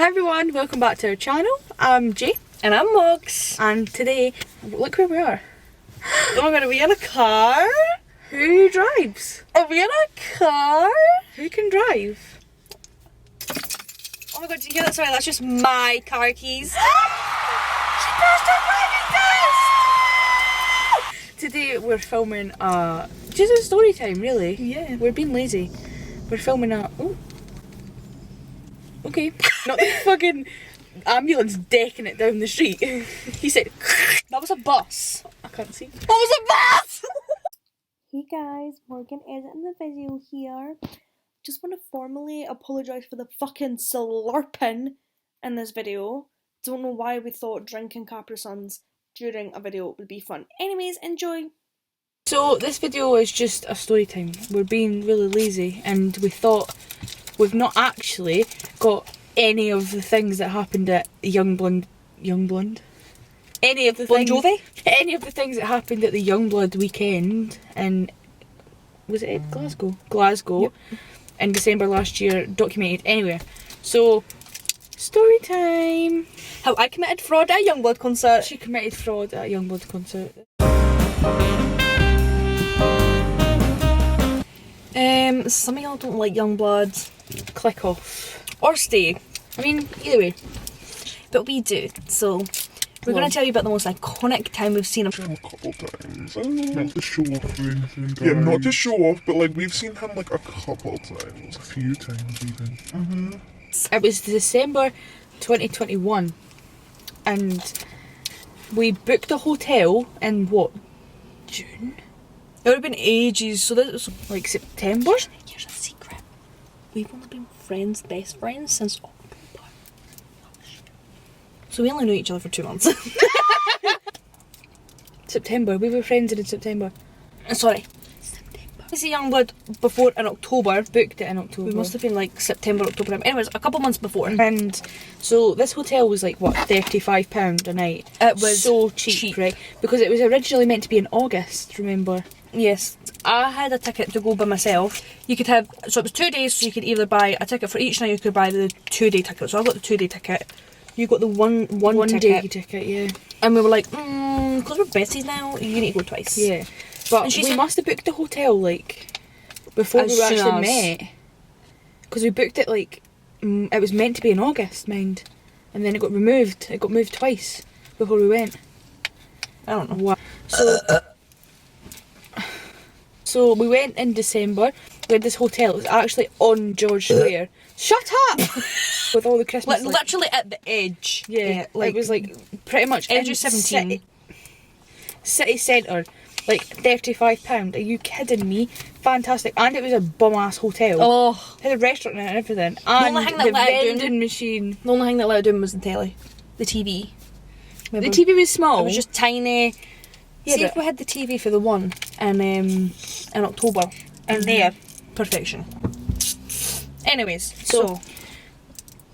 Hi everyone, welcome back to our channel. I'm Jay. And I'm Mogs. And today, look where we are. Oh my god, are we in a car? Who drives? Are we in a car? Who can drive? Oh my god, did you hear that? Sorry, that's just my car keys. She passed her driving test! Today we're filming just a story time really. Yeah. We're being lazy. We're filming oh. Okay. Not the fucking ambulance decking it down the street. He said That was a bus. I can't see. That was a bus! Hey guys, Morgan editing the video here. Just want to formally apologise for the fucking slurping in this video. Don't know why we thought drinking Capri Suns during a video would be fun. Anyways, enjoy! So this video is just a story time. We're being really lazy and we thought we've not actually got any of the things that happened at YUNGBLUD. Any of the Bon things, Jovi? any of the things that happened at the YUNGBLUD weekend in, was it in Glasgow? Glasgow, yep. In December last year, documented anywhere. So, story time. How I committed fraud at a YUNGBLUD concert. She committed fraud at a YUNGBLUD concert. Some of y'all don't like YUNGBLUD. Click off. Or stay. I mean, either way. But we do. So we're going to tell you about the most iconic time we've seen him. A couple times. Not to show off or anything, guys. Yeah, not to show off, but like we've seen him like a couple times. A few times even. It was December 2021 and we booked a hotel in what? June? It would have been ages, so this was Like September? Here's a secret. We've only been friends, best friends, since October. So we only knew each other for 2 months. September. We were friends in September. Sorry. September. We see YUNGBLUD before in October. Booked it in October. We must have been like September, October. Anyways, a couple months before. And so this hotel was like what, £35 a night. It was so cheap, right? Because it was originally meant to be in August, remember? Yes. I had a ticket to go by myself. You could have, so it was 2 days, so you could either buy a ticket for each night, you could buy the 2-day ticket. So I got the 2-day ticket. You got the one day ticket. ticket, yeah. And we were like, because we're besties now, you need to go twice. Yeah. But And she we said- must have booked the hotel like before As we were soon actually as. met. Because we booked it like, it was meant to be in August, mind. And then it got removed. It got moved twice before we went. I don't know. Wow. So we went in December. We had this hotel. It was actually on George Square. Shut up! With all the Christmas Like, literally at the edge. yeah, like it was like pretty much edge in of 17. City centre. Like £35. Are you kidding me? Fantastic. And it was a bum ass hotel. Oh, It had a restaurant in it and everything. And only thing that the let it down- vending machine. the only thing that allowed him was the telly, the TV. Remember? The TV was small. It was just tiny. Yeah, See if but- we had the TV for the one in October, and there, perfection. Anyways, so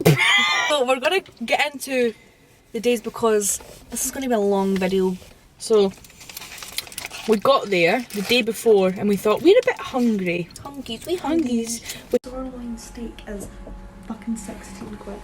we're gonna get into the days because this is gonna be a long video. So we got there the day before and we thought we're a bit hungry. Hungies. Sirloin steak is fucking 16 quid.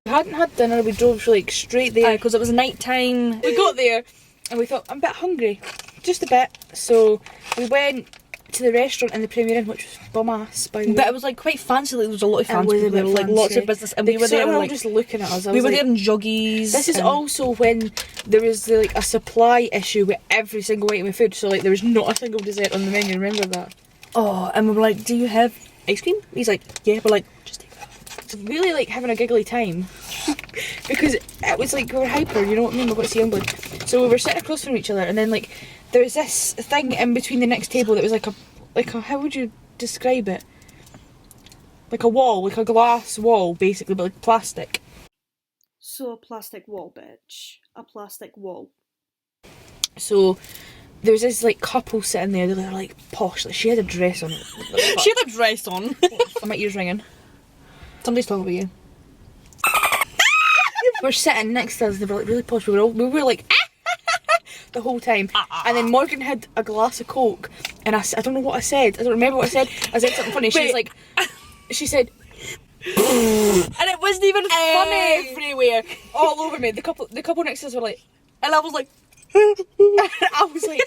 We hadn't had dinner, we drove like straight there. Because it was night time. We got there and we thought, I'm a bit hungry, just a bit. So we went to the restaurant in the Premier Inn, which was bum ass by the way. But it was like quite fancy. Like, there was a lot of It fancy was a people there, bit like lots fancy. of business, and They we were there were all like just looking at us. I we was were like, there in joggies. this is and- also when there was like a supply issue with every single item of food. So like there was not a single dessert on the menu. Remember that? Oh, and we were like, "Do you have ice cream?" He's like, "Yeah." We're like, "Just take that." It's really like having a giggly time because it was like we were hyper, you know what I mean? We got to see YUNGBLUD, so we were sitting across from each other, and then like there was this thing in between the next table that was like a how would you describe it? Like a wall, like a glass wall, basically, but like plastic. So a plastic wall, bitch. A plastic wall. So there was this like couple sitting there. They were like posh. Like she had a dress on. She had a dress on. My ears ringing. Somebody's talking about you. We're sitting next to us. They were like really posh. We were like the whole time. And then Morgan had a glass of Coke, and I don't know what I said. I don't remember what I said. I said something funny. She was Wait. like, she said, And it wasn't even funny. Everywhere, all over me. The couple next to us were like, And I was like, I was like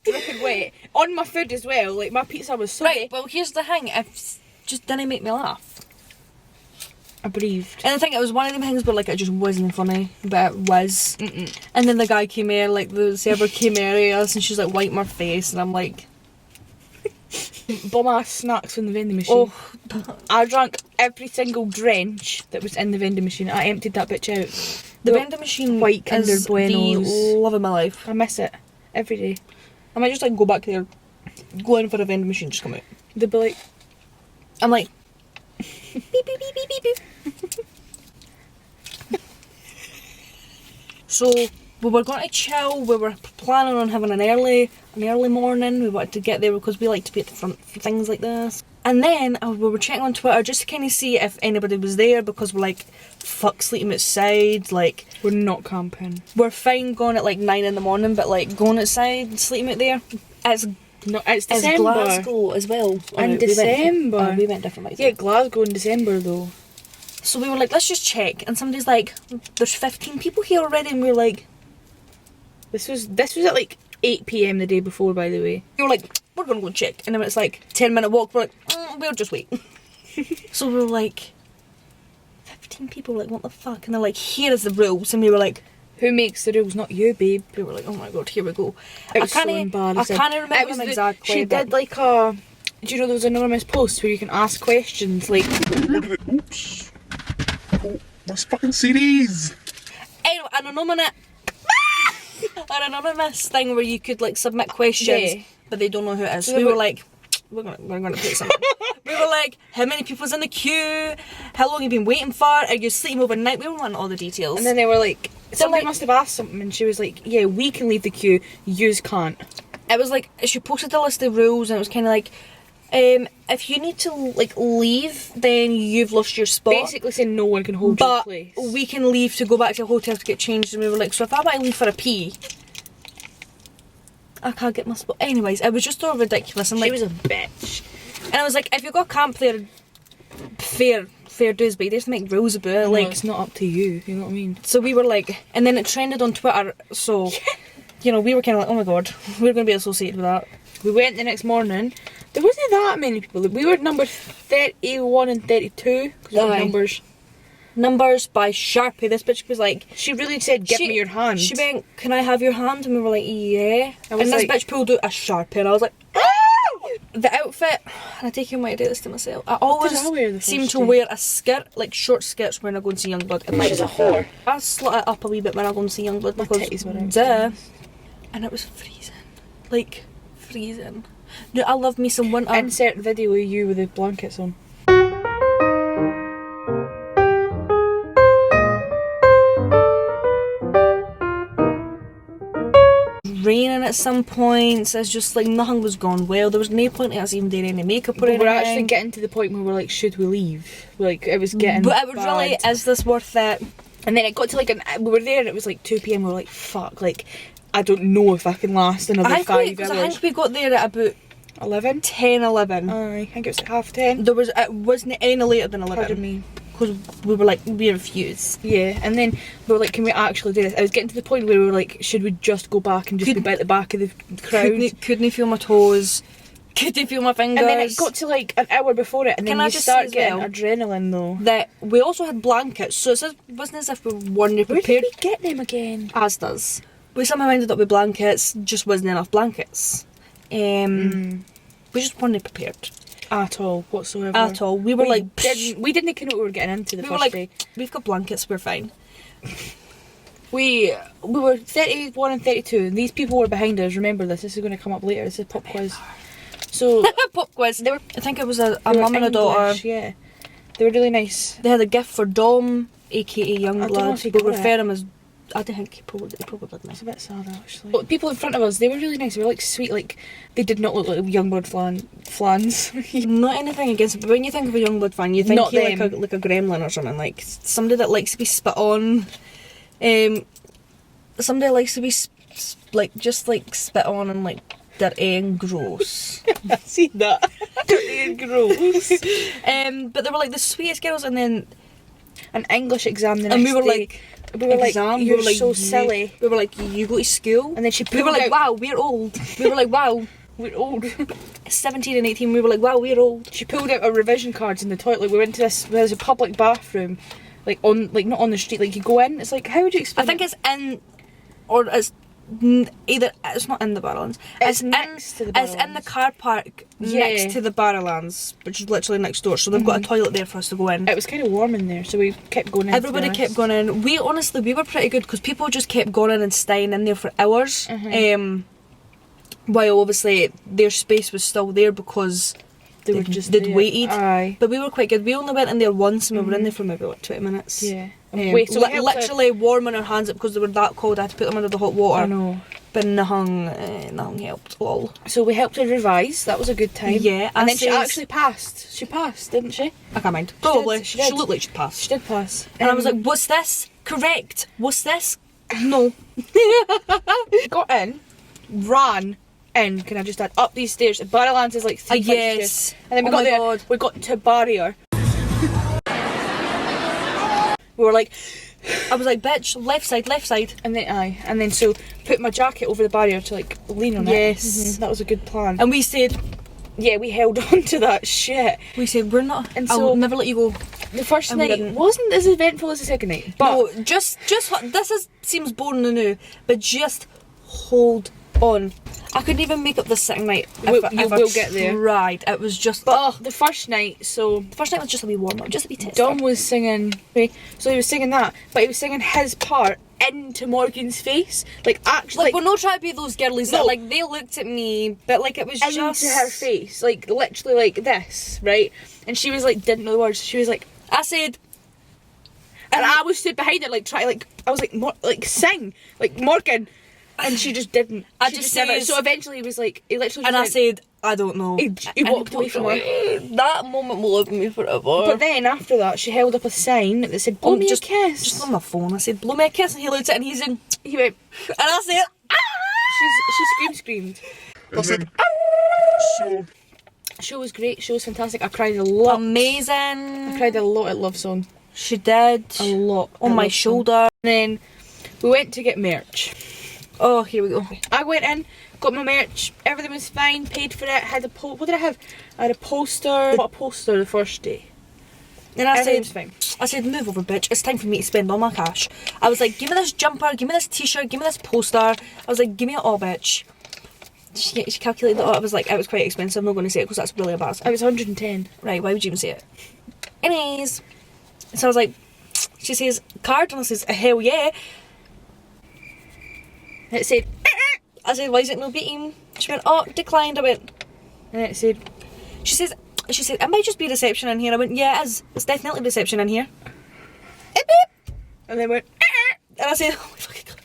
dripping wet on my food as well. Like my pizza was so right, well here's the thing, it just didn't make me laugh. I breathed. And I think it was one of them things where like it just wasn't funny, but it was. And then the guy came here, like the server came here us, and she's like wiping my face, and I'm like, Bum ass snacks from the vending machine. oh, I drank every single drench that was in the vending machine. I emptied that bitch out. the vending machine White Kinder is Buenos. the love of my life. I miss it every day. I might just like go back there, go in for a vending machine, just come out. They'd be like, I'm like, beep beep beep beep beep beep. So we were going to chill. We were planning on having an early morning. We wanted to get there because we like to be at the front for things like this. And then we were checking on Twitter just to kind of see if anybody was there, because we're like, fuck sleeping outside. Like, we're not camping. we're fine going at like 9 in the morning, but like going outside and sleeping out there, it's No, it's It's December. Glasgow as well. In December. We went different ways. Yeah, Glasgow in December though. So we were like, let's just check. And somebody's like, there's 15 people here already. And we were like, This was at like 8 PM the day before, by the way. we were like, we're going to go and check. And then it's like 10-minute walk. We're like, we'll just wait. So we were like, 15 people, like, what the fuck? And they're like, here is the rules. And we were like, Who makes the rules? Not you, babe. we were like, oh my god, here we go. It was so embarrassing. I can't remember It was them the- exactly. She but did like a. Do you know those anonymous posts where you can ask questions? Like, Oops. Oh, my fucking CDs. Anyway, an anonymous thing where you could like submit questions, Yeah. but they don't know who it is. So Yeah, we were but- like, we're gonna put something. We were like, how many people's in the queue? How long you been waiting for? Are you sleeping overnight? We were wanting all the details. and then they were like, somebody like- must have asked something, and she was like, "Yeah, we can leave the queue. Yous can't." it was like she posted a list of rules, and it was kind of like, if you need to like leave, then you've lost your spot. Basically saying no one can hold your But place. we can leave to go back to the hotel to get changed. And we were like, so if I want to leave for a pee, I can't get my spot. Anyways, it was just so ridiculous. And She like, was a bitch. and I was like, if you got camp there, fair dues, but you just make rules about it. Like, Like, it's not up to you. You know what I mean? so we were like, and then it trended on Twitter. So, you know, we were kind of like, oh my god, we're going to be associated with that. We went the next morning. There wasn't that many people. We were number 31 and 32 because of Aye. numbers. Numbers by Sharpie. This bitch was like, She really said, "Give me your hand." She went, can I have your hand? And we were like, yeah. I was And this like- bitch pulled out a Sharpie, and I was like, the outfit, and I take you might do this to myself. I always did I wear the seem first to day? wear a skirt, like short skirts when I go and see YUNGBLUD. And like, She's a whore. I slut it up a wee bit when I go and see YUNGBLUD My because titties were out. duh. And it was freezing, like freezing. No, I love me some winter. Insert video of you with the blankets on. Raining at some points. It's just like nothing was going well. There was no point in us even doing any makeup or But anything. we're actually getting to the point where we're like, should we leave? Like, it was getting But it was bad. really, is this worth it? And then it got to like, we were there and it was like 2 PM. We were like, fuck, like, I don't know if I can last another 5 I hours. think we got there at about 11? 10, 11. I think it was like 10:30. It wasn't any later than 11. Pardon me. Because we were like, we refuse. Yeah, and then we were like, can we actually do this? I was getting to the point where we were like, should we just go back and just be at the back of the crowd? Couldn't feel my toes. Couldn't feel my fingers. And then it got to like an hour before it, and Can then I you just start say as getting well- adrenaline though. that we also had blankets, so it wasn't as if we weren't Where did prepared. we get them again? As does. We somehow ended up with blankets, just wasn't enough blankets. We just weren't prepared. At all, whatsoever. At all. We were like, we didn't know what we were getting into the we were first like, day. we've got blankets, we're fine. We were 31 and 32, and these people were behind us. Remember this. This is going to come up later. This is a pop quiz. So Pop quiz. they were I think it was a they were mum and a daughter. English, yeah, they were really nice. They had a gift for Dom, aka I don't know if YUNGBLUD. he We'll got refer it. him as. I don't think he probably didn't. It's a bit sad actually. But people in front of us, they were really nice. They were like sweet. Like they did not look like YUNGBLUD flans. Not anything against it, but when you think of a YUNGBLUD fan, you think Not he like them. a gremlin or something, like somebody that likes to be spit on. Somebody that likes to be like just like spit on and like dirty and gross. I see that. Dirty and gross. But they were like the sweetest girls, and then An English exam the next and we were day. like, we were like, exam, you're we were like, so you- silly. We were like, you go to school, And then she we were pulled like, out, wow, we're old. We were like, wow, we're old. 17 and 18. We were like, wow, we're old. She pulled out our revision cards in the toilet. We went to this, there's a public bathroom, like not on the street, like you go in, it's like, how would you I explain think it? it's in, or it's either it's not in the Barrowlands. It's next to the It's in the Barrowlands. car park Yeah. next to the Barrowlands, which is literally next door. So they've got a toilet there for us to go in. It was kind of warm in there, so we kept going in. Everybody kept going in. We honestly, we were pretty good because people just kept going in and staying in there for hours. While obviously their space was still there because They were just they'd there. waited. Aye. But we were quite good. We only went in there once and we were in there for maybe like 20 minutes. Yeah. Wait, so we helped her- literally warming our hands up because they were that cold. I had to put them under the hot water. I know. But nothing helped. Lol. So we helped her revise. That was a good time. Yeah, And I then she says- actually passed. She passed, didn't she? I can't mind. Probably. She did. looked like she'd passed. She did pass. And I was like, what's this? Correct. What's this? No. got in, ran in. Can I just add up these stairs? Barrowlands is like 3 flights of yes. stairs. And then we Oh got my there. God. We got to a barrier. We were like, I was like, bitch, left side, left side. and then so put my jacket over the barrier to like lean on it. Yes. That was a good plan. And we said, Yeah, we held on to that shit. we're not, And I'll so- never let you go. The first And we night didn't. wasn't as eventful as the second night, but No, just seems boring now, but just hold on. I couldn't even make up the second night. We'll I get there. tried. It was just, the first night, so the first night was just a wee warm up, just a wee test. Dom was singing, so he was singing that, but he was singing his part into Morgan's face, like actually, Like, we're not trying to be those girlies No. that, like, they looked at me, but, like, it was into just... her face, like literally like this, right? And she was like, didn't know the words. She was like, I said... and I was stood behind her, like trying, like I was like, sing, like Morgan, and she just didn't. I She just never. says- So eventually, he was like, he literally. And just I went, said, I don't know. He And walked away from her. That moment will live with me forever. But then after that, she held up a sign that said, "Blow me just a kiss." Just on my phone, I said, blow me a kiss, and he looked at it and he's in... He went. And I said, She screamed. And then, so Show was great. Show was fantastic. I cried a lot. amazing. I cried a lot at Love Song. She did. A lot. On at my Love Song. shoulder. And then we went to get merch. Oh, here we go. I went in, got my merch. Everything was fine. Paid for it. Had a what did I have? I had a poster. I bought a poster the first day. And I Everything said, was fine. I said, move over, bitch. It's time for me to spend all my cash. I was like, give me this jumper, give me this t-shirt, give me this poster. I was like, give me it all, bitch. She calculated it all. I was like, it was quite expensive. I'm not going to say it because that's really embarrassing. It was 110. Right, why would you even say it? Anyways. So I was like, she says, card? And I says, hell yeah. And it said, I said, why is it no beating? She went, oh, declined. I went, and it said, she said, it might just be reception in here. I went, yeah, it is. It's definitely reception in here. Beep, beep. and then went, And I said, oh my fucking god.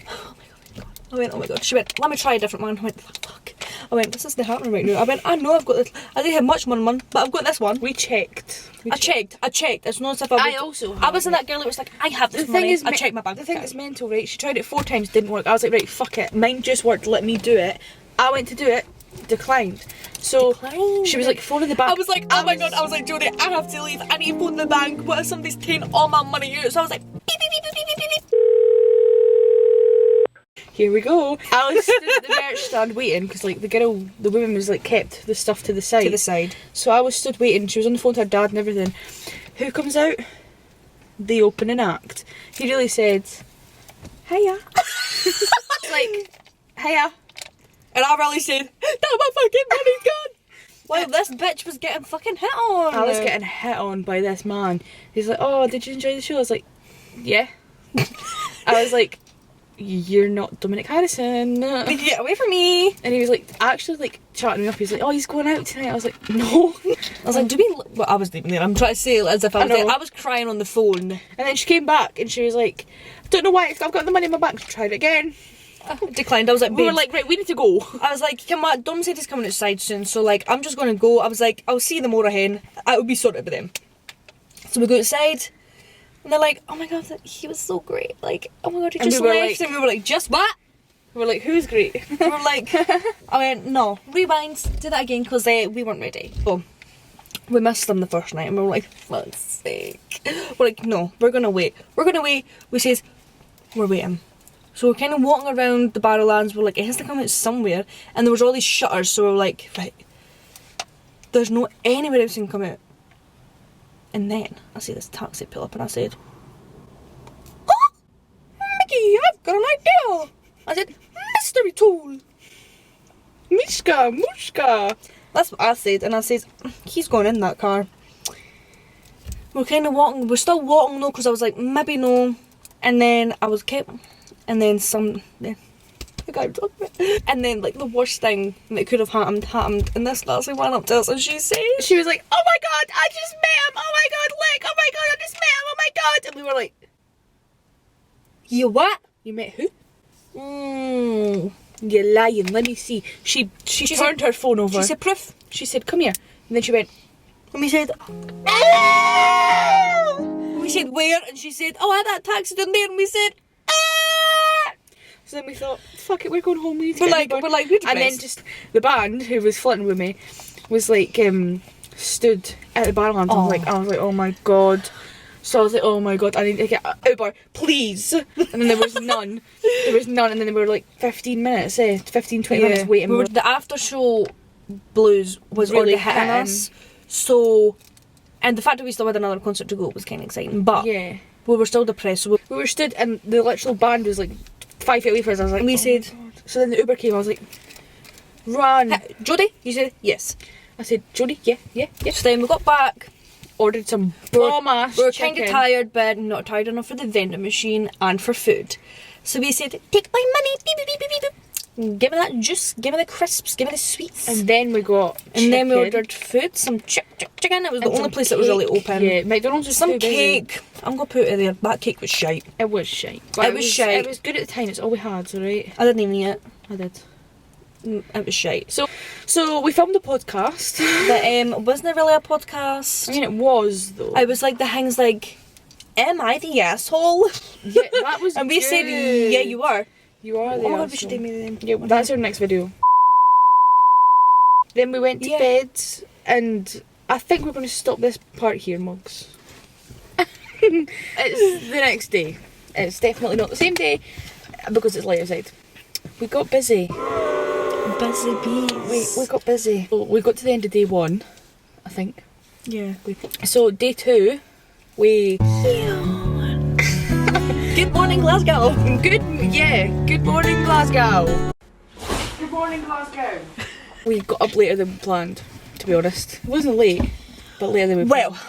Oh my god. I went, oh my god. She went, let me try a different one. I went, fuck. I went, this isn't happening right now. I went, I know I've got this. I didn't have much one, but I've got this one. we checked. I checked. It's not as if I also I wasn't have that girl that was like, I have this The money. thing is, I checked my bank The thing account. that's mental, right? She tried it 4 times, didn't work. I was like, right, fuck it. Mine just worked. Let me do it. I went to do it, declined. So Declined. she was like, phone in the back. I was like, oh my god, I was like, Jodie, I have to leave. I need to phone the bank. What if somebody's taking all my money out? So I was like, beep, beep, beep, beep, beep, beep, beep. Here we go. I was stood at the merch stand waiting because like the woman was like kept the stuff to the side. To the side. So I was stood waiting. She was on the phone to her dad and everything. Who comes out? The opening act. He really said, "Hiya." It's like, "Hiya." And I really said, that my fucking money's gone. Well, this bitch was getting fucking hit on. I was getting hit on by this man. He's like, "Oh, did you enjoy the show?" I was like, "Yeah." I was like, "You're not Dominic Harrison." Get away from me. And he was like, actually like chatting me up. He's like, "Oh, he's going out tonight." I was like, "No." I was like, do we... Well, I wasn't even there. I'm trying to say it as if I was I there. know. I was crying on the phone. And then she came back and she was like, "I don't know why, I've got the money in my bank." Tried it again. Declined. I was like, We were babe. like, right, we need to go. I was like, come on, Dom said he's coming outside soon, so like, I'm just gonna go. I was like, I'll see them over hen. I will be sorted with them. So we go outside, and they're like, oh my god, he was so great. Like, oh my god, he And just we were left. like- And we were like, just what? We're like, who's great? We were like, I went, no, rewind, do that again, because we weren't ready. So, we missed them the first night, and we were like, fuck's sake. We're like, no, we're gonna wait. We're gonna wait. We says, we're waiting. So we're kind of walking around the Barrowlands, we're like, it has to come out somewhere, and there was all these shutters, so we're like, right, there's no anywhere else you can come out. And then, I see this taxi pull up, and I said, oh, Mickey, I've got an idea. I said, mystery tool. Mishka, Mushka. That's what I said, and I said, he's going in that car. We're kind of walking, we're still walking though, because I was like, maybe no. And then I was kept, and then and then like the worst thing that could have happened, and this lassie went up to us and she said, She was like, oh my god, I just met him. Oh my god, look, oh my god, I just met him. Oh my god. And we were like, you what? you met who? You're lying, let me see. She turned her phone over. She said, proof. She said, come here. And then she went, And we said, ah! We said, where? And she said, oh, I had that taxi down there. And we said, ah! so then we thought, fuck it, we're going home. We need to We're get like, in the bar. we're and then just the band who was flirting with me was like stood at the Barrowlands. I was like, oh my god. So I was like, oh my god, I need to get Uber, please. And then there was none. And then they were like 15 minutes, 15, 20 minutes waiting. The after show blues was Really already hitting us. So, and the fact that we still had another concert to go was kind of exciting. But yeah, we were still depressed. So we were stood and the literal band was like 5 feet away from us. I was like, and we oh said, my God. So then the Uber came. I was like, run. Jodie? You said yes. I said, Jodie, yeah. So then we got back. Ordered some bomb ass We were chicken. kind of tired, but not tired enough for the vending machine and for food. So we said, take my money, beep, beep, beep, beep, beep. Give me that juice, give me the crisps, give me the sweets. And then we got And then we chicken. ordered food, some chicken. It was the And only some place that was really cake. open. Yeah, McDonald's was Some too busy. cake. I'm going to put it there. That cake was shite. It was shite. It was shite. It was good at the time. It's all we had, alright? I didn't even eat it. I did. It was shite. So we filmed a podcast. But wasn't really a podcast. I mean, it was though. I was like, the thing's like, am I the asshole? Yeah, that was. And we good. said, yeah, you are. You are the. Oh, asshole. we should take me then. Yeah, that's our next video. Then we went to bed, and I think we're going to stop this part here, Mugs. It's the next day. It's definitely not the same day because it's light outside. We got busy. Busy bees. We got busy. We got to the end of day 1, I think. Yeah. So day 2, we. Good morning, Glasgow. Good morning, Glasgow. Good morning, Glasgow. We got up later than we planned, to be honest. It wasn't late, but later than we planned. Well,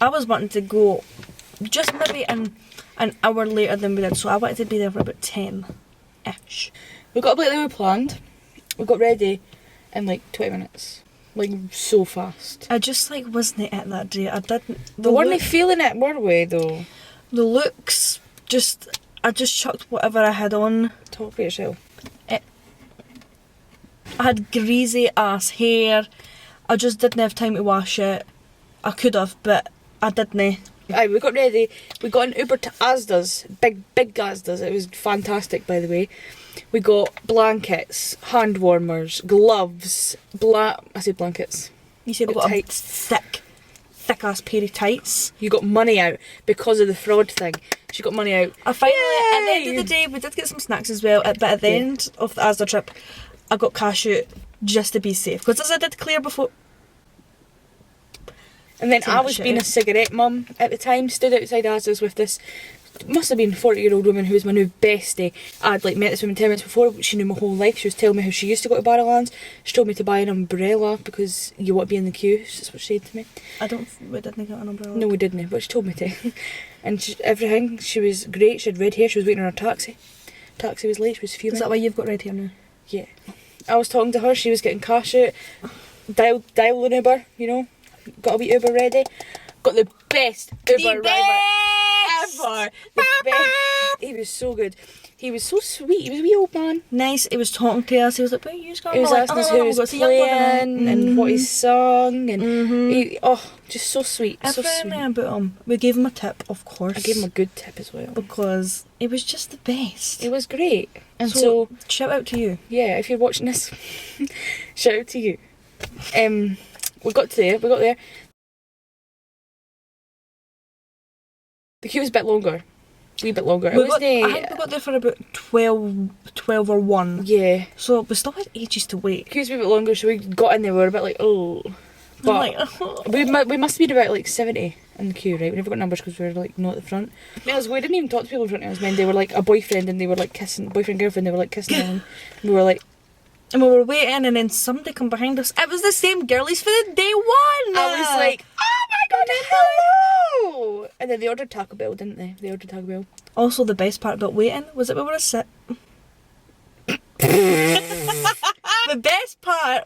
I was wanting to go just maybe an hour later than we did, so I wanted to be there for about 10-ish. We got up later than we planned. We got ready in like 20 minutes. Like, so fast. I just like wasn't it that day. I didn't. We weren't feeling it, were we, though? The looks, I just chucked whatever I had on. Talk for yourself. I had greasy ass hair. I just didn't have time to wash it. I could have, but I didn't. Aye, we got ready. We got an Uber to Asda's. Big Asda's. It was fantastic, by the way. We got blankets, hand warmers, gloves, I said blankets. You said I got tights. a thick ass pair of tights. You got money out because of the fraud thing. She got money out. I finally, Yay! at the end of the day, we did get some snacks as well. But at the end of the Asda trip, I got cash out just to be safe. Because as I did clear before. And then So I much was shit. being a cigarette mum at the time, stood outside Asda's with this, must have been 40-year-old woman who was my new bestie. I'd like met this woman 10 minutes before. She knew my whole life. She was telling me how she used to go to Barrowlands. She told me to buy an umbrella because you want to be in the queue. That's what she said to me. We didn't get an umbrella. No, we didn't, but she told me to. And everything, she was great. She had red hair. She was waiting on her taxi. Taxi was late. She was fuming. Is that why you've got red hair now? Yeah. I was talking to her. She was getting cash out. Dial an Uber, you know. Got a wee Uber ready. Got the best Uber driver ever. The best. He was so good. He was so sweet. He was a wee old man. Nice. He was talking to us. He was like, "Where you going?" He was asking us who he was playing and what he sung, and he, just so sweet. So sweet. About him. We gave him a tip, of course. I gave him a good tip as well because it was just the best. It was great. And so shout out to you. Yeah, if you're watching this, shout out to you. We got there. The queue was a bit longer. A wee bit longer. I think we got there for about 12 or 1. Yeah. So we still had ages to wait. The queue was a bit longer, so we got in there, we were a bit like, oh. But we must have been about like 70 in the queue, right? We never got numbers because we were like not at the front. We didn't even talk to people in front of us, man. They were like a boyfriend and they were like kissing, boyfriend, girlfriend, they were like kissing them. We were like... And we were waiting and then somebody come behind us. It was the same girlies for the day one! I was like, oh my god, hello! And then they ordered Taco Bell, didn't they? They ordered Taco Bell. Also, the best part about waiting was that we were a sit. The best part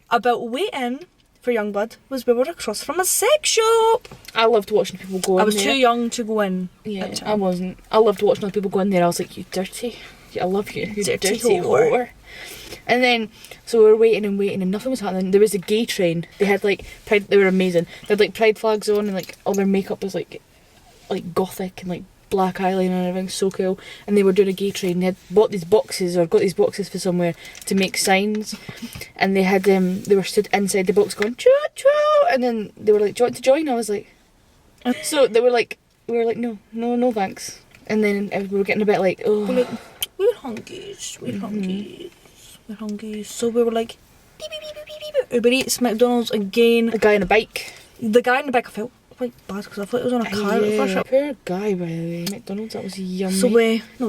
about waiting for Youngblood was we were across from a sex shop. I loved watching people go in there. I was too young to go in. Yeah, I wasn't. I loved watching other people go in there. I was like, you dirty. I love you. You dirty whore. And then, so we were waiting and nothing was happening. There was a gay train. They had like pride. They were amazing. They had like pride flags on and like all their makeup was like gothic and like black eyeliner and everything, so cool. And they were doing a gay train. They had bought these boxes or got these boxes for somewhere to make signs. And they had they were stood inside the box going choo choo. And then they were like, "Do you want to join?" I was like, so they were like, we were like, no thanks. And then we were getting a bit like, oh. We're hungies. So we were like, beep, beep, beep, beep, beep. Uber Eats, McDonald's again. A guy on a bike. The guy on the bike, I felt quite bad because I thought it was on a car at the first shop. Poor guy, by the way. McDonald's, that was yummy. So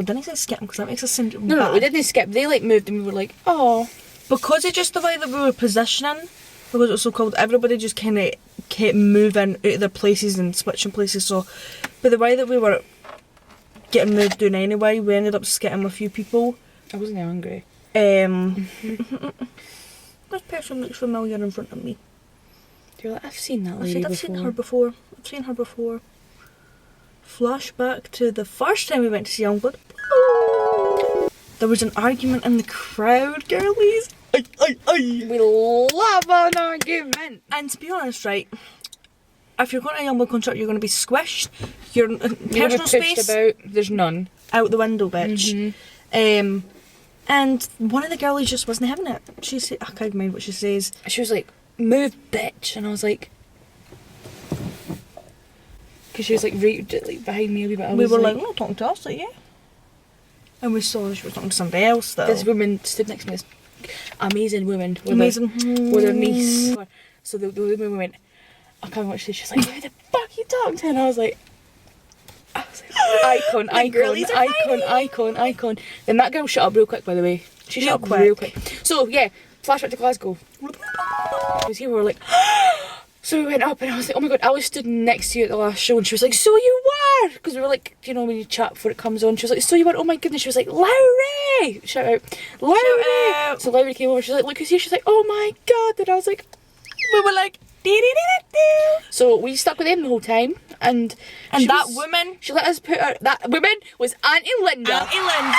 didn't say skip because that makes us sound bad. No, we didn't skip. They like moved and we were like, oh. Because it's just the way that we were positioning, because it was so cold, everybody just kind of kept moving out of their places and switching places. So, but the way that we were getting moved down anyway, we ended up skipping a few people. I wasn't hungry. This person looks familiar in front of me. You're like, I've seen that lady before. I've seen her before. Flashback to the first time we went to see Youngblood. There was an argument in the crowd, girlies. We love an argument. And to be honest, right, if you're going to a Youngblood concert, you're going to be squished. Your personal space about. There's none. Out the window, bitch. And one of the girlies just wasn't having it. She said, I can't mind what she says. She was like, "Move, bitch," and I was like, because she was like right behind me a wee bit. We were like, "No, talking to us, like, yeah." And we saw she was talking to somebody else. Though. This woman stood next to me. This amazing woman with her niece. So the woman went, I can't watch this. She's like, "Who the fuck you talking to?" And I was like, icon. Then that girl shut up real quick, by the way. She shut up real quick. So yeah, flashback to Glasgow. I was here, we were like, so we went up and I was like, oh my god, I was stood next to you at the last show and she was like, so you were! Because we were like, you know, when you chat before it comes on, she was like, so you were, oh my goodness. She was like, Lowry! Shout out. Lowry! Shout out. So Lowry came over, she was like, look who's here. She's like, oh my god. And I was like, we were like, so we stuck with them the whole time, and that woman, she let us put her. That woman was Auntie Linda. Auntie Linda,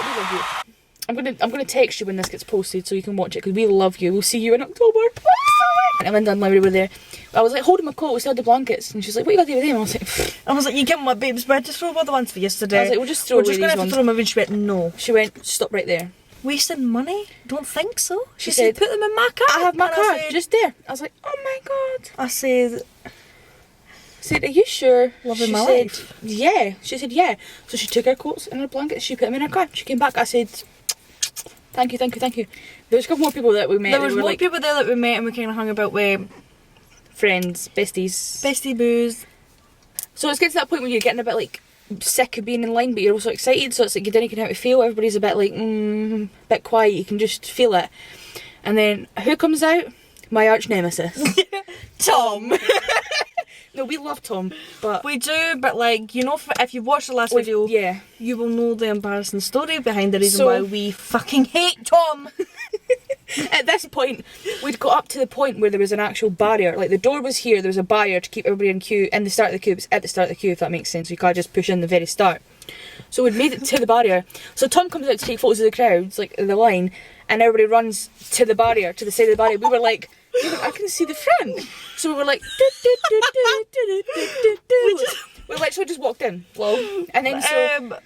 we love you. I'm gonna text you when this gets posted so you can watch it because we love you. We'll see you in October. And Linda and Lowry were there. I was like holding my coat, we still had the blankets, and she's like, "What you got to do with them?" I was like, "You give me my babes, but just throw away the ones for yesterday." I was like, "We'll just throw away these ones." We're just gonna have to throw them away. She went, "No." She went, "Stop right there." Wasting money? Don't think so. She said, put them in my car. I have my car just there. I was like, oh my god. I said, are you sure? Loving my life. Yeah. She said, yeah. So she took her coats and her blankets, she put them in her car. She came back, I said, thank you. There was a couple more people that we met. There was more people there that we met and we kind of hung about with friends, besties. Bestie boos. So it's getting to that point where you're getting a bit like sick of being in line, but you're also excited, so it's like you don't know how to feel. Everybody's a bit like bit quiet, you can just feel it. And then who comes out? My arch nemesis. Tom. No, we love Tom, but we do, but like, you know, if you've watched the last video, yeah, you will know the embarrassing story behind the reason why we fucking hate Tom. At this point, we'd got up to the point where there was an actual barrier. Like the door was here, there was a barrier to keep everybody in queue. In the start of the queue, it was at the start of the queue, if that makes sense. You can't just push in the very start. So we'd made it to the barrier. So Tom comes out to take photos of the crowds, like the line, and everybody runs to the barrier, to the side of the barrier. We were like, I can see the front. So we were like, we literally just walked in, and then so.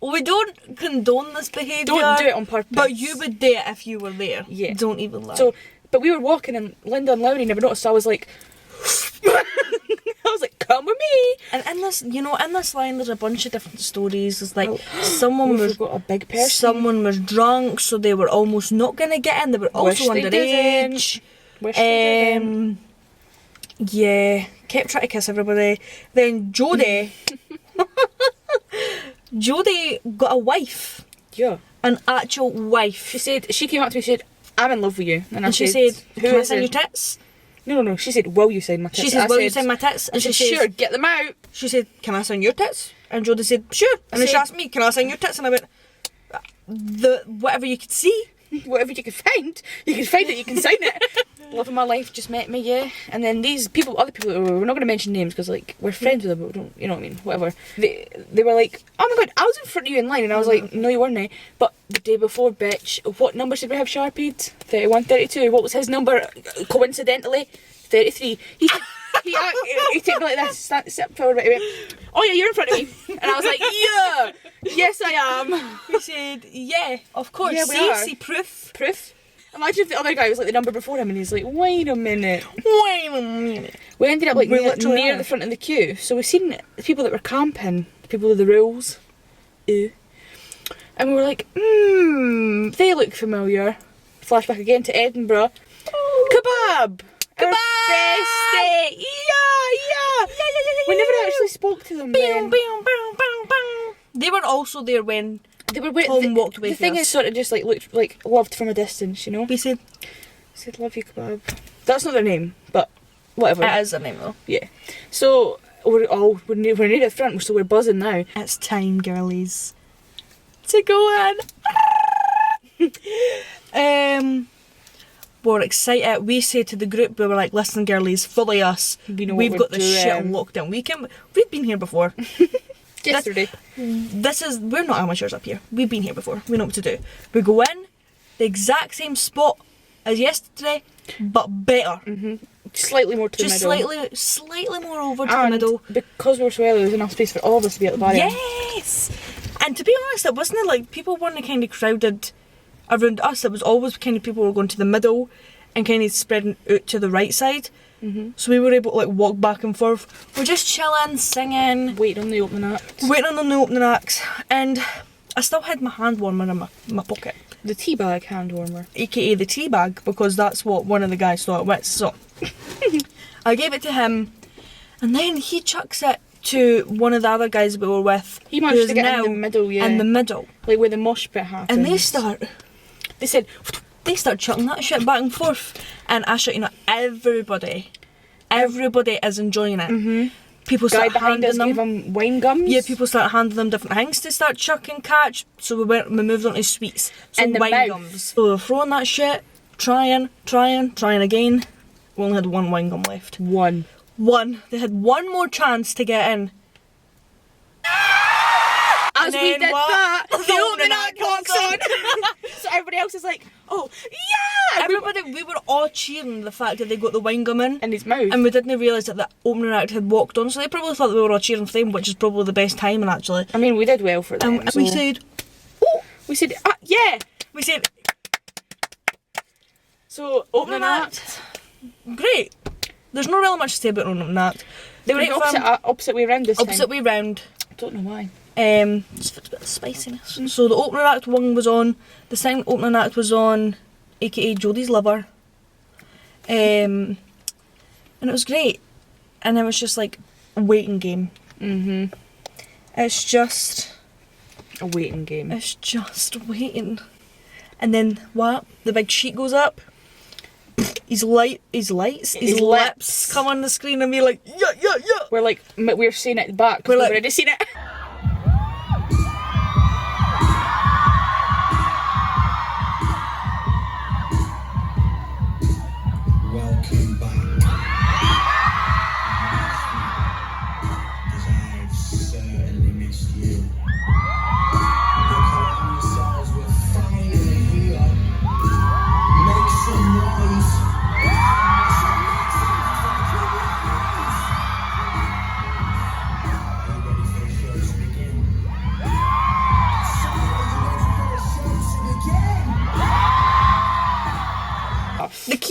We don't condone this behaviour. Don't do it on purpose. But you would do it if you were there. Yeah. Don't even lie. So, but we were walking and Linda and Lowry never noticed, so I was like, I was like, come with me. And in this, you know, in this line, there's a bunch of different stories. There's like, someone was got a big person. Someone was drunk, so they were almost not going to get in. They were also underage. Yeah, kept trying to kiss everybody. Then Jodie, Jodie got a wife. Yeah. An actual wife. She came up to me, she said, I'm in love with you. And she said, can I sign your tits? No. She said, will you sign my tits? She said, will you sign my tits? And she said, sure, get them out. She said, can I sign your tits? And Jodie said, sure. And then she asked me, can I sign your tits? And I went, whatever you could see. Whatever you can find it, you can sign it. Love of my life just met me, yeah. And then these people, other people, we're not going to mention names because like we're friends with them, but we don't, you know what I mean, whatever. They were like, oh my god, I was in front of you in line, and I was like, no you weren't. But the day before, bitch, what number did we have sharpied? 31, 32. What was his number? Coincidentally, 33. He took me like this, sit forward right away. Oh yeah, you're in front of me. And I was like, yeah, yes I am. He said, yeah, of course. Yeah, we are. See proof. Proof. Imagine if the other guy was like the number before him and he's like, wait a minute. We ended up like near the front of the queue. So we've seen the people that were camping, the people with the rules. And we were like, they look familiar. Flashback again to Edinburgh. Kebab! Our bestie! Yeah! We never actually spoke to them then. They were also there when They were Tom walked away. The thing is, sort of just like looked like loved from a distance, you know. We said, love you, kebab. That's not their name, but whatever. It is their name though. Yeah. So we're near the front, so we're buzzing now. It's time, girlies, to go in. We're excited. We say to the group, we were like, listen girlies, fully us. We've got this shit on lockdown. We've been here before. Yesterday. We're not amateurs up here. We've been here before. We know what to do. We go in, the exact same spot as yesterday, but better. Slightly more to the middle. Just slightly more over to the middle. Because we're so early, there's enough space for all of us to be at the barrier. Yes! And to be honest, it wasn't like people weren't kind of crowded around us. It was always kind of people were going to the middle and kind of spreading out to the right side. So we were able to like walk back and forth. We're just chilling, singing, waiting on the opening acts. And I still had my hand warmer in my pocket. The tea bag hand warmer. AKA the tea bag, because that's what one of the guys thought it was. So I gave it to him, and then he chucks it to one of the other guys we were with. He managed to get in the middle, yeah. In the middle. Like where the mosh pit happens. And they start chucking that shit back and forth. And I shit, you know, everybody is enjoying it. People start handing them. Gave him wine gums. Yeah, people start handing them different things to start chucking catch. So we moved on to sweets. So in the wine mouth. Gums. So we were throwing that shit, trying again. We only had one wine gum left. One. They had one more chance to get in. As we did that, the opening act walks on. So everybody else is like, oh, yeah! We were all cheering the fact that they got the wine gum in his mouth. And we didn't realise that the opening act had walked on, so they probably thought that we were all cheering for them, which is probably the best timing actually. I mean, we did well for them. And we said, oh! We said, yeah! We said, so, opening act. Great. There's not really much to say about opening act. They were opposite way round this time. Opposite way round. I don't know why. Just a bit of spiciness. So the opening act one was on, the second opening act was on, aka Jodie's lover. And it was great. And it was just like a waiting game. It's just a waiting game. It's just waiting. And then what? The big sheet goes up. His lips come on the screen and we're like, yeah. We're seeing it back. We've already seen it.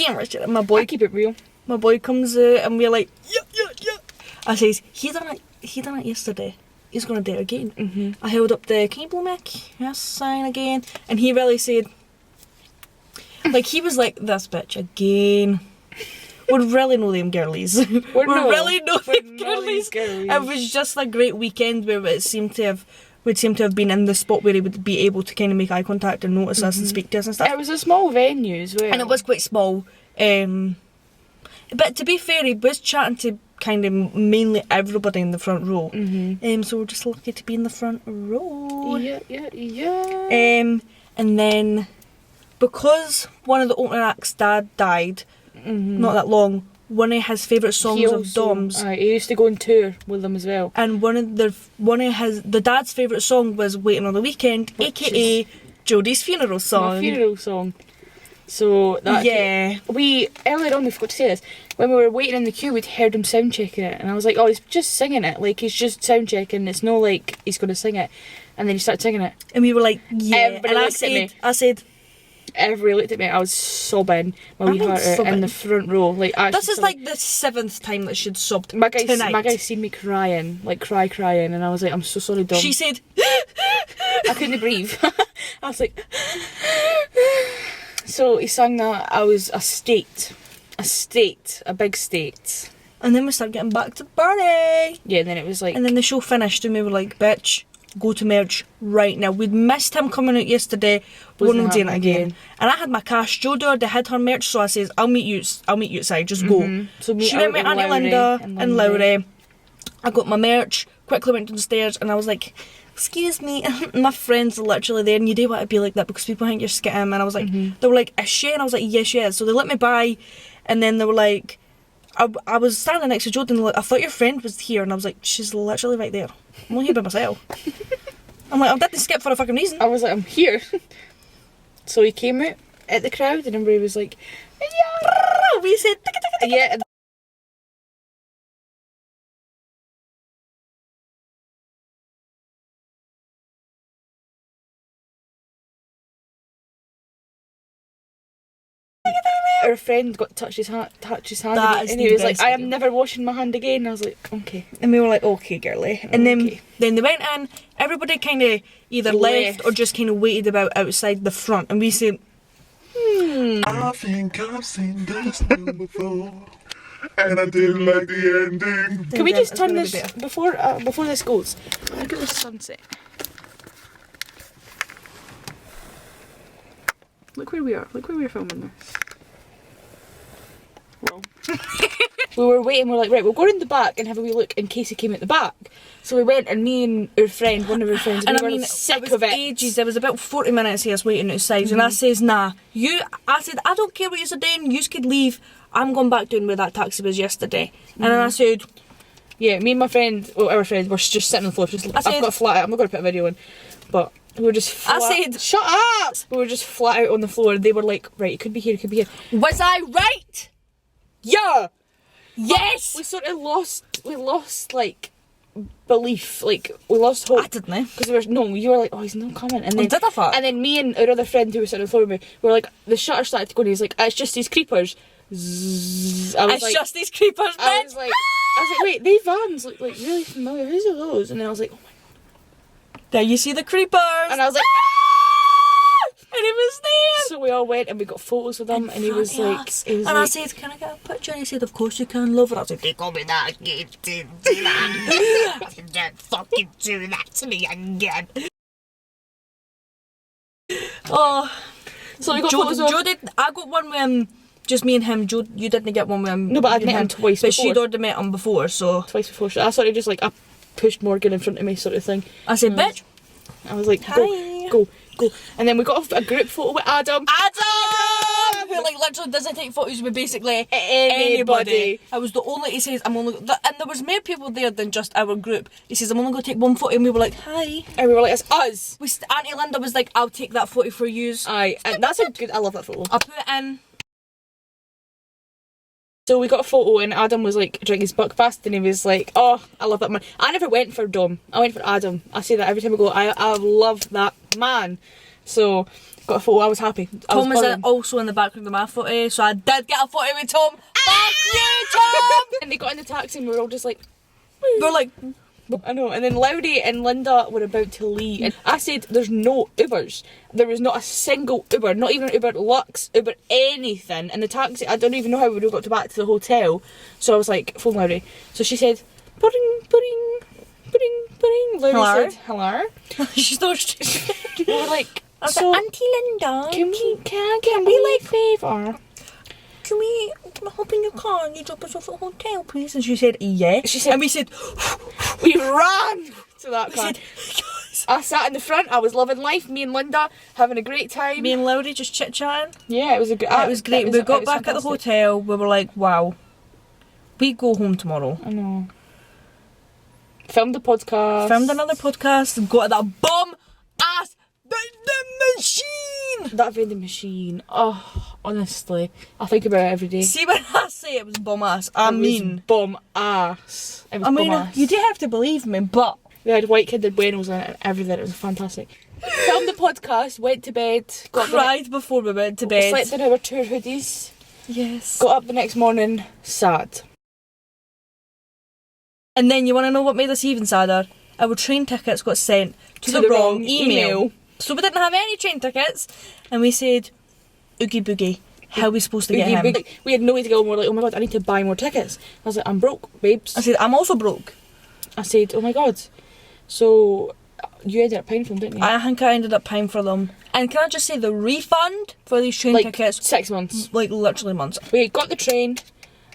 And my boy, keep it real. my boy comes out and we're like, yeah. I says, he done it yesterday. He's gonna do it again. I held up the, can you blow me a kiss sign again? And he really said, like, he was like, this bitch again. We're really know them girlies. We're really know them girlies. It was just a great weekend where we'd seem to have been in the spot where he would be able to kind of make eye contact and notice us and speak to us and stuff. It was a small venue as well. And it was quite small. But to be fair, he was chatting to kind of mainly everybody in the front row. So we're just lucky to be in the front row. Yeah. And then, because one of the opening acts' dad died, not that long, one of his favourite songs of Dom's. He used to go on tour with them as well. And the dad's favourite song was Waiting on the Weekend, aka Jodie's funeral song. My funeral song. So that we earlier on, we forgot to say this, when we were waiting in the queue, we'd heard him sound checking it, and I was like, oh, he's just singing it, like he's just sound checking, it's no like he's gonna sing it. And then he started singing it, and we were like, yeah. Everybody and looked at me. I said, everybody looked at me. I was sobbing my wee heart out in the front row. Like, this is like the 7th time that she'd sobbed my tonight. My guy seen me crying, like crying, and I was like, I'm so sorry, Dom. She said, I couldn't breathe. I was like, so he sang that. I was a big state. And then we started getting back to party. Yeah, and then it was like, and then the show finished and we were like, bitch, go to merch right now. We'd missed him coming out yesterday. We weren't doing it again. And I had my cash. Jodie already had her merch, so I says, I'll meet you outside, just go. So she went with Auntie Linda and Lowry. I got my merch, quickly went downstairs, and I was like, excuse me, my friends are literally there, and you do want to be like that because people think you're skitting. And I was like, they were like, is she? And I was like, yes, she is. So they let me by, and then they were like, I was standing next to Jodie, and like, I thought your friend was here, and I was like, she's literally right there. I'm only here by myself. I'm like, I didn't skip for a fucking reason. I was like, I'm here. So he came out at the crowd, and everybody was like, yeah. We said, yeah. Our friend got touched his hand, and he was like, I am never washing my hand again. And I was like, okay. And we were like, okay, girly. And then they went in, everybody kind of either left or just kind of waited about outside the front, and we said, I think I've seen this one before, and I didn't like the ending. Can we just turn this, before this goes, look at the sunset. Look where we are, look where we're filming this. Well, we were waiting, we're like, right, we'll go in the back and have a wee look in case he came at the back. So we went, and me and our friend, one of our friends, and we were sick of it. Ages, it was about 40 minutes of us waiting outside, and I says, nah, I said, I don't care what you're doing, you could leave, I'm going back down where that taxi was yesterday. And then I said, yeah, me and my friend, well, our friend, were just sitting on the floor, I've got a flat out, I'm not going to put a video in, but we were just flat. I said, shut up! We were just flat out on the floor, and they were like, right, it could be here, it could be here. Was I right? Yeah! Yes! We sort of lost like belief, like we lost hope. I didn't. Because you were like, oh, he's not coming. And then, did I fuck? And then me and our other friend who was sitting on the floor with me, we were like, the shutter started to go, and he's like, it's just these creepers. Zzz. It's just these creepers, bitch! I was like, wait, they vans look like really familiar, whose are those? And then I was like, oh my god. There you see the creepers! And I was like, and he was there! So we all went and we got photos with him, and he was like, I said, can I get a picture? And he said, of course you can, love it. I said, they call me that again, do that. I said, don't fucking do that to me again. Oh. So we got photos of Joe I got one with just me and him. Joe, you didn't get one with him. No, but I'd met him twice but before. But she'd already met him before, so. Twice before, so I sort of just like, I pushed Morgan in front of me sort of thing. I said, bitch. I was like, go. And then we got a group photo with Adam! Who like literally doesn't take photos with basically anybody. I was the only, he says, I'm only, and there was more people there than just our group. He says, I'm only going to take one photo, and we were like, hi. And we were like, it's us! Auntie Linda was like, I'll take that photo for yous. Aye, and that's a good, I love that photo. I'll put it in. So we got a photo, and Adam was like drinking his buckfast, and he was like, oh, I love that man. I never went for Dom, I went for Adam. I say that every time I go, I love that man. So got a photo. I was happy. Tom was buzzing. also in the background of my photo, so I did get a photo with Tom. Fuck you, Tom! And they got in the taxi and we were all just like, We're like, I know. And then Loudy and Linda were about to leave. And I said, there's no Ubers. There was not a single Uber, not even an Uber Lux, Uber anything. And the taxi, I don't even know how we would have got back to the hotel. So I was like, phone Loudy. So she said, pudding, pudding, pudding, pudding. Loudy Hello? said, hello. she's so stupid. We were like, I was so like, Auntie Linda, can we like favour? can we hop in your car and you drop us off at the hotel, please? And she said, yeah. She said, and we said, we ran to that we car. said, yes. I sat in the front. I was loving life. Me and Linda having a great time. Me and Loudy just chit chatting. Yeah, it was a good. It was great. We got back at the hotel. We were like, wow, we go home tomorrow. I know. Filmed the podcast. Filmed another podcast. Got that bomb ass vending machine. That vending machine. Oh, honestly, I think about it every day. See, when I say it was bomb ass, I mean bomb ass. It was I mean, bomb ass. you do have to believe me, but We had White Kinder Buenos in it and everything. It was fantastic. Filmed the podcast. Went to bed. cried before we went to bed. Slept in our tour hoodies. Yes. Got up the next morning. Sad. And then you want to know what made us even sadder? Our train tickets got sent to the wrong email. So we didn't have any train tickets, and we said, Oogie Boogie, how are we supposed to get him? We had no way to go. And we were like, oh my god, I need to buy more tickets. I was like, I'm broke, babes. I said, I'm also broke. I said, oh my god. So you ended up paying for them, didn't you? I think I ended up paying for them. And can I just say, the refund for these train like tickets, 6 months. like literally months. We got the train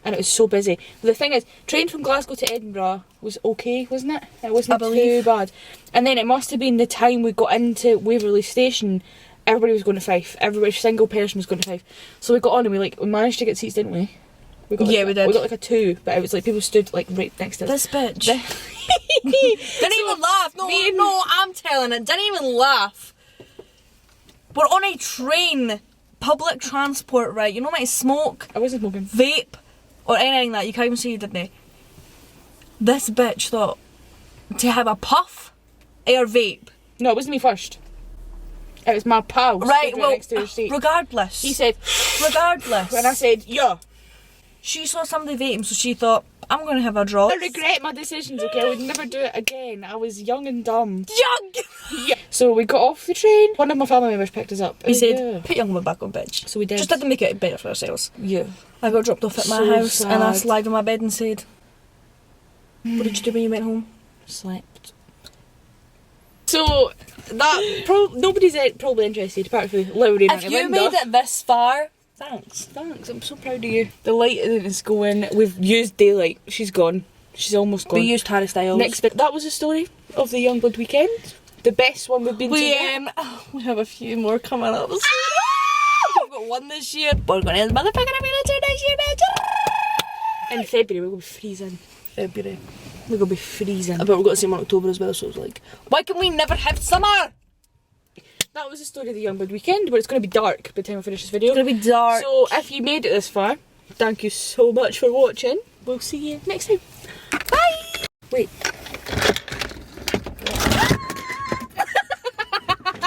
and it was so busy. The thing is, train from Glasgow to Edinburgh was okay, wasn't it? It wasn't too bad. And then it must have been the time we got into Waverley Station, everybody was going to Fife. Every single person was going to Fife. So we got on and we managed to get seats, didn't we? We got Yeah, we did. We got like a 2, but it was like people stood like right next to us. This bitch. Didn't even laugh. No, I'm telling it. Didn't even laugh. We're on a train, public transport, right? You know, might smoke, I wasn't smoking. vape, or anything like that. You can't even see you, didn't they? This bitch thought to have a puff or vape. No, it wasn't me first. It was my pal. Right, well, next to her seat. regardless. He said, regardless. and I said, yeah. She saw somebody vaping, so she thought, I'm going to have a draw. I regret my decisions, okay? I would never do it again. I was young and dumb. Young! Yeah. So we got off the train. One of my family members picked us up. We said, yeah. put Youngblood back on, bitch. So we did. Just didn't make it better for ourselves. Yeah. I got dropped off at my So house and I sad. lied on my bed and said, what did you do when you went home? Slept. So that nobody's probably interested apart from Laurie and If you Linda. made it this far, thanks. Thanks, I'm so proud of you. The lighting is going. We've used daylight. She's gone. She's almost gone. We used Harry Styles. Next bit. That was the story of the Youngblood weekend. The best one we've been to we yet. we have a few more coming up. We've got one this year. We're going to end motherfucking ability next year, bitch. In February we'll be freezing. February. We're gonna be freezing. But we're going to see him in October as well, so it's like, why can we never have summer? That was the story of the Youngblood weekend, but it's going to be dark by the time I finish this video. It's going to be dark. So if you made it this far, thank you so much for watching. We'll see you next time. Bye! Wait.